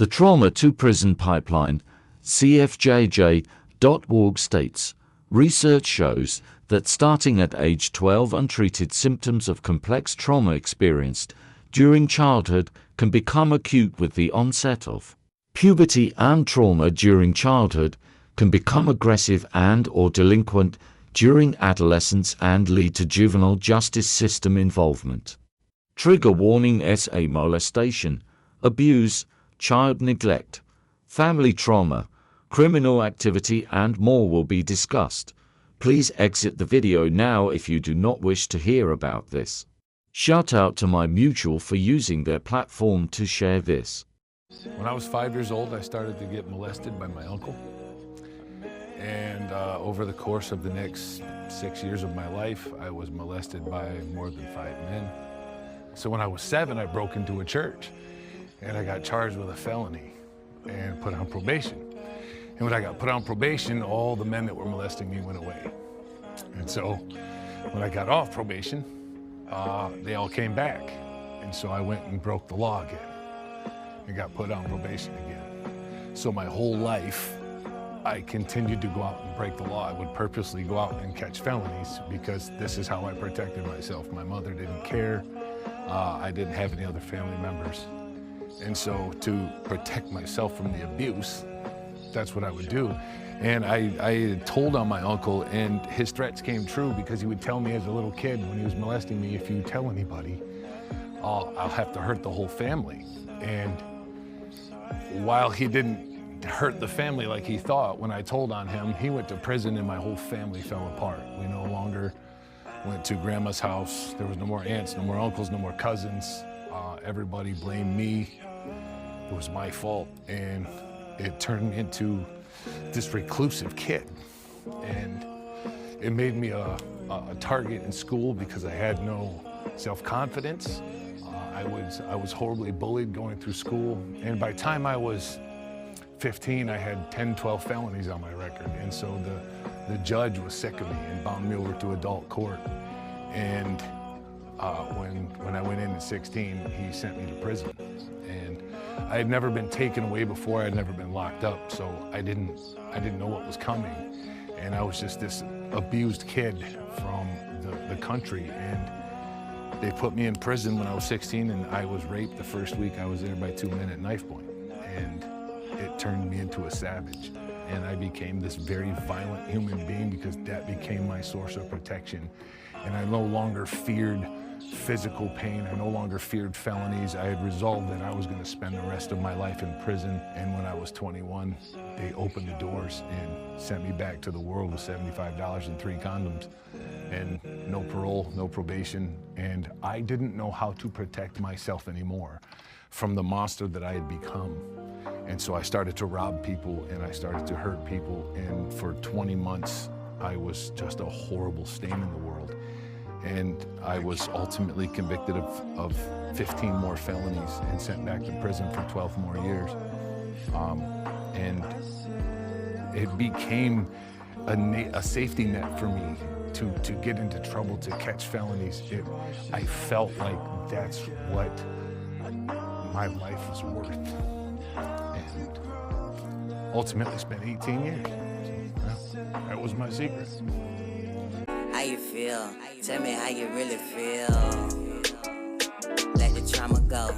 The Trauma to Prison Pipeline, CFJJ.org states, research shows that starting at age 12, untreated symptoms of complex trauma experienced during childhood can become acute with the onset of puberty, and trauma during childhood can become aggressive and/or delinquent during adolescence and lead to juvenile justice system involvement. Trigger warning: SA molestation, abuse, child neglect, family trauma, criminal activity, and more will be discussed. Please exit the video now if you do not wish to hear about this. Shout out to my mutual for using their platform to share this. When I was 5 years old, I started to get molested by my uncle. And over the course of the next 6 years of my life, I was molested by more than 5 men. So when I was 7, I broke into a church and I got charged with a felony and put on probation. And when I got put on probation, all the men that were molesting me went away. And so when I got off probation, they all came back. And so I went and broke the law again and got put on probation again. So my whole life, I continued to go out and break the law. I would purposely go out and catch felonies because this is how I protected myself. My mother didn't care. I didn't have any other family members. And so to protect myself from the abuse, that's what I would do. And I told on my uncle, and his threats came true because he would tell me as a little kid when he was molesting me, if you tell anybody, I'll have to hurt the whole family. And while he didn't hurt the family like he thought, when I told on him, he went to prison and my whole family fell apart. We no longer went to grandma's house. There was no more aunts, no more uncles, no more cousins. Everybody blamed me. It was my fault. And it turned me into this reclusive kid. And it made me a target in school because I had no self-confidence. I was horribly bullied going through school. And by the time I was 15, I had 10, 12 felonies on my record. And so the judge was sick of me and bound me over to adult court. And when I went in at 16, he sent me to prison. And I had never been taken away before. I had never been locked up. So I didn't know what was coming. And I was just this abused kid from the country. And they put me in prison when I was 16, and I was raped the first week I was there by 2 men at knife point. And it turned me into a savage. And I became this very violent human being because that became my source of protection. And I no longer feared physical pain. I no longer feared felonies. I had resolved that I was going to spend the rest of my life in prison. And when I was 21, they opened the doors and sent me back to the world with $75 and 3 condoms. And no parole, no probation. And I didn't know how to protect myself anymore from the monster that I had become. And so I started to rob people and I started to hurt people. And for 20 months, I was just a horrible stain in the world. And I was ultimately convicted of 15 more felonies and sent back to prison for 12 more years. And it became a safety net for me to get into trouble, to catch felonies. I felt like that's what my life was worth. And ultimately spent 18 years. That was my secret. How you feel? Tell me how you really feel. Let the trauma go.